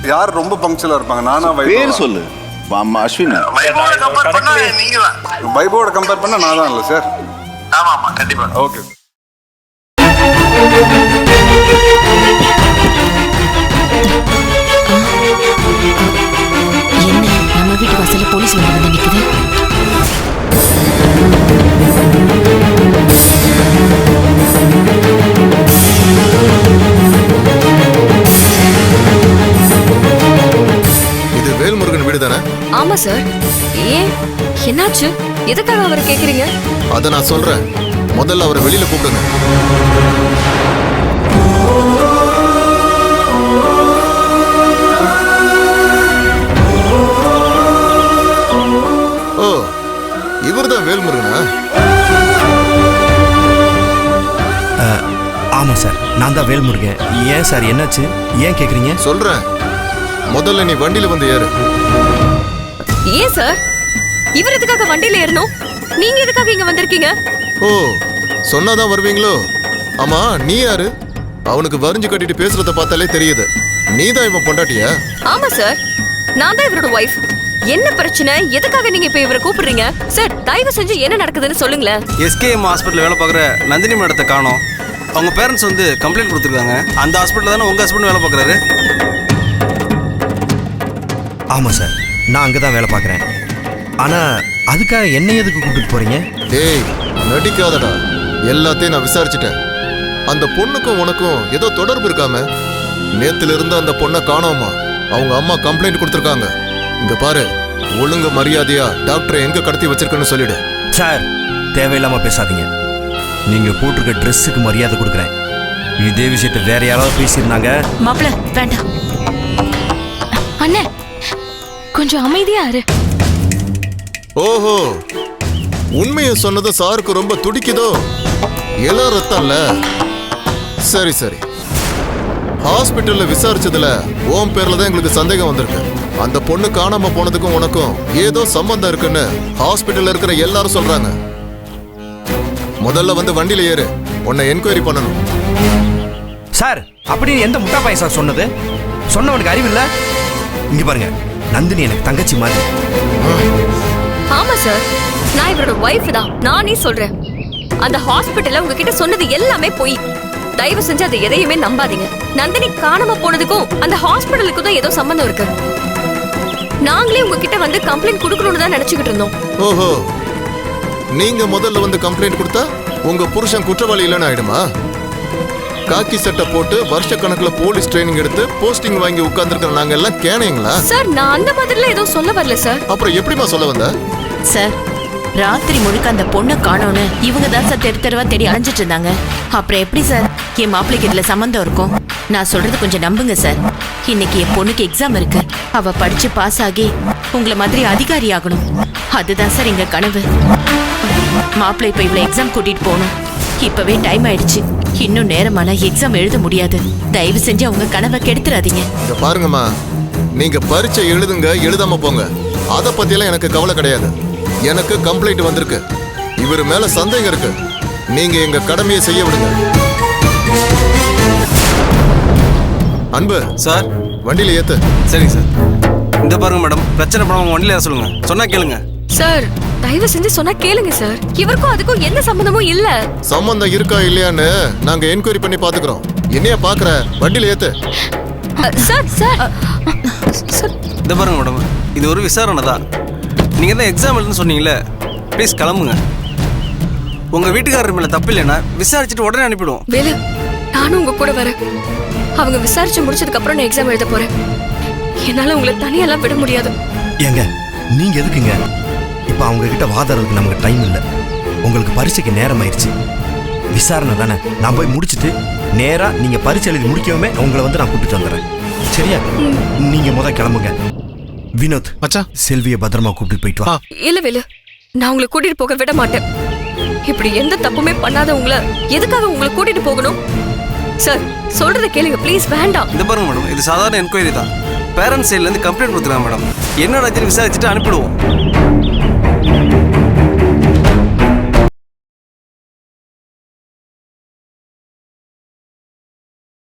யார் ரொம்ப பங்க்சுவலா இருப்பாங்க? நானா பேர் சொல்லு. அம்மா அஸ்வின். வைபோட கம்பேர் பண்ணா நான் தான் இல்லை சார். ஆமா ஆமா கண்டிப்பா. ஓகே. என்ன நம்ம வீட்டு வாசல்ல போலீஸ் வந்து நிக்குது? இது வேல்முருகன் வீடு தானே? ஆமா சார். ஏன் என்னாச்சு? எதுக்காக அவரை கேக்குறீங்க? அத நான் சொல்றேன். முதல்ல அவரை வெளியில கூப்பிடுங்க. ஓ, இவர்தான் வேல்முருகனா? ஆமா சார், நான் தான் வேல்முருகன். ஏன் சார், என்னாச்சு? ஏன் கேக்குறீங்க? சொல்றேன். முதல்ல நீ வண்டியில வந்து ஏறு. ஏன் சார் இவர் எதுக்காக வண்டியில ஏறணும்? நீங்க எதுக்காக இங்க வந்திருக்கீங்க? ஓ, சொன்னாதான் வருவீங்களோ? ஆமா, நீ யாரு? அவனுக்கு வரிஞ்சு கட்டிட்டு பேசுறத பார்த்தாலே தெரியுது. நீதான் இவன் பொண்டாட்டியா? ஆமா சார், நான் தான் இவரோட வைஃப். என்ன பிரச்சனை? எதுக்காக நீங்க இப்ப இவரை கூப்பிடுறீங்க? சார், தயவு செஞ்சு என்ன நடக்குதுன்னு சொல்லுங்களேன். எஸ்கேஎம் ஹாஸ்பிட்டல் வேலை பார்க்குற நந்தினி மேடத்தை காணோம். அவங்க பேரண்ட்ஸ் வந்து கம்ப்ளைண்ட் கொடுத்துருக்காங்க. அந்த ஹாஸ்பிட்டல் தானே உங்க ஹஸ்பண்ட் வேலை பார்க்குறாரு? ஆமா சார், நான் அங்கதான் வேலை பார்க்குறேன். ஆனா அதுக்காக என்ன எதுக்கு கூப்பிட்டு போறீங்க? டேய், நடிக்காதடா. எல்லாத்தையும் நான் விசாரிச்சுட்டேன். அந்த பொண்ணுக்கும் உனக்கும் ஏதோ தொடர்பு இருக்காம. நேத்துல இருந்து அந்த பொண்ணை காணோமா அவங்க அம்மா கம்ப்ளைண்ட் கொடுத்துருக்காங்க. இங்க பாரு, ஒழுங்கு மரியாதையா டாக்டரை எங்க கடத்தி வச்சிருக்கன்னு சொல்லிடு. சார், தேவையில்லாம பேசாதீங்க. நீங்க போட்டிருக்க ட்ரெஸ்ஸுக்கு மரியாதை கொடுக்குறேன். இதே விஷயத்தை வேற யாராவது பேசியிருந்தாங்க. மாப்பிள்ள வேண்டாம். அண்ணே, கொஞ்சம் அமைதியா இரு. ஓஹோ, உண்மையை சொன்னது சாருக்கு ரொம்ப துடிக்குதோ? எல்லாம் ரத்தம்ல. சரி சரி, ஹாஸ்பிட்டல்ல விசாரிச்சதுல உன் பேர்ல தான் எங்களுக்கு சந்தேகம் வந்திருக்கு. அந்த பொண்ணு காணாம போனதுக்கும் உனக்கும் ஏதோ சம்பந்தம் இருக்குன்னு ஹாஸ்பிட்டல்ல இருக்கிற எல்லாரும் சொல்றாங்க. முதல்ல வந்து வண்டியில ஏறு. உன்னை என்கொயரி பண்ணணும். சார், அப்படின்னு எந்த முட்டா பையன் சார் சொன்னது? சொன்னவனுக்கு அறிவு இல்ல? இங்க பாருங்க, நந்தினி எனக்கு தங்கச்சி மாதிரி. ஆமா சார், நான் இவரோட வைஃப் தான். நானே சொல்றேன், அந்த ஹாஸ்பிட்டல்ல உங்ககிட்ட சொன்னது எல்லாமே பொய். தயவு செஞ்சு அதை எதையுமே நம்பாதீங்க. நந்தினி காணாம போனதுக்கும் அந்த ஹாஸ்பிட்டலுக்கும் தான் ஏதோ சம்பந்தம் இருக்கு. நாங்களே உங்ககிட்ட வந்து கம்ப்ளைண்ட் கொடுக்கணும்னு தான் நினைச்சுக்கிட்டு இருந்தோம். ஓஹோ, நீங்க முதல்ல வந்து கம்ப்ளைண்ட் கொடுத்தா உங்க புருஷன் குற்றவாளி இல்லைன்னு ஆயிடுமா? காக்கி சட்டை போட்டு வருஷ கணக்குல போலீஸ் ட்ரைனிங் எடுத்து போஸ்டிங் வாங்கி உட்கார்ந்துருக்கிற நாங்க எல்லாம் கேனைங்களா? சார், நான் அந்த மாதிரிலாம் எதுவும் சொல்ல வரல சார். அப்புறம் எப்படிமா சொல்ல வந்த? சார், ராத்திரி முழுக்க அந்த பொண்ணை காணோன்னு இவங்க தான் சார் தெரு தெருவா தேடி அலைஞ்சிட்டு இருந்தாங்க. அப்புறம் எப்படி சார் என் மாப்பிள்ளைக்கு இதுல சம்மந்தம் இருக்கும்? நான் சொல்றது கொஞ்சம் நம்புங்க சார். இன்னைக்கு என் பொண்ணுக்கு எக்ஸாம் இருக்கு. அவ படிச்சு பாஸ் ஆகி உங்களை மாதிரி அதிகாரி ஆகணும். அதுதான் சார் எங்க கனவு. மாப்பிள்ளை இப்ப இவ்வளவு எக்ஸாம் கூட்டிட்டு போகணும். இப்பவே டைம் ஆயிடுச்சு. இன்னும் நேரமானா எக்ஸாம் எழுத முடியாது. தயவு செஞ்சு அவங்க கனவை கெடுத்துறாதீங்க. இங்க பாருங்கம்மா, நீங்க பரீட்சை எழுதுங்க, எழுதாம போங்க. அத பத்தியெல்லாம் எனக்கு கவலை கிடையாது. எனக்கு கம்ப்ளைண்ட் வந்திருக்கு. இவர் மேல சந்தேகம் இருக்கு. நீங்க எங்க கடமையை செய்ய விடுங்க. அன்பு சார், வண்டியில ஏத்து. சரிங்க சார். இந்த பாருங்க மேடம், பிரச்சனை பண்ணாம வண்டியில ஏற சொல்லுங்க. சொன்னா கேளுங்க. சார், தயவு செஞ்சு சொன்னா கேளுங்க சார். இவருக்கும் அதுக்கும் எந்த சம்பந்தமும் இல்ல. சம்பந்தம் இருக்கா இல்லையான்னு நாங்க என்கொயரி பண்ணி பாத்துக்கிறோம். என்னைய பாக்குற? வண்டியில ஏத்து. சார் சார் சார், இந்த பாருங்க மேடம், இது ஒரு விசாரணை தான். நீங்க தான் எக்ஸாம் எழுதுன்னு சொன்னீங்களே, ப்ளீஸ் கிளம்புங்க. உங்க வீட்டுக்காரர் மேல தப்பு இல்லைன்னா விசாரிச்சுட்டு உடனே அனுப்பிடுவோம். வேலு, நானும் உங்க கூட வரேன். அவங்க விசாரிச்சு முடிச்சதுக்கு அப்புறம் நான் எக்ஸாம் எழுத போறேன். என்னால உங்களை தனியெல்லாம் விட முடியாது. ஏங்க, நீங்க எதுக்குங்க இப்ப அவங்க கிட்ட வாதாடுறதுக்கு? நமக்கு டைம் இல்லை. உங்களுக்கு பரீட்சைக்கு நேரம் ஆயிடுச்சு. விசாரணை தானே, நான் போய் முடிச்சுட்டு நேரா நீங்க பரீட்சை எழுதி முடிக்கவே உங்களை வந்து நான் கூப்பிட்டு வந்துடுறேன். சரியா? நீங்க முத கிளம்புங்க. வினோத் மச்சான், செல்வியை பத்திரமா கூப்பிட்டு போயிட்டு வா. இல்ல வேலு, நான் உங்களை கூட்டிட்டு போக விட மாட்டேன். இப்படி எந்த தப்புமே பண்ணாத உங்களை எதுக்காக உங்களை கூட்டிட்டு போகணும்? சார், சொல்றத கேளுங்க ப்ளீஸ். வேண்டாம். இந்த பாருங்க மேடம், இது சாதாரண என்கொயரி தான். பேரண்ட்ஸ் சைட்ல இருந்து கம்ப்ளைண்ட் கொடுத்துருக்காங்க மேடம். என்ன நடந்துன்னு விசாரிச்சுட்டு அனுப்பிடுவோம்.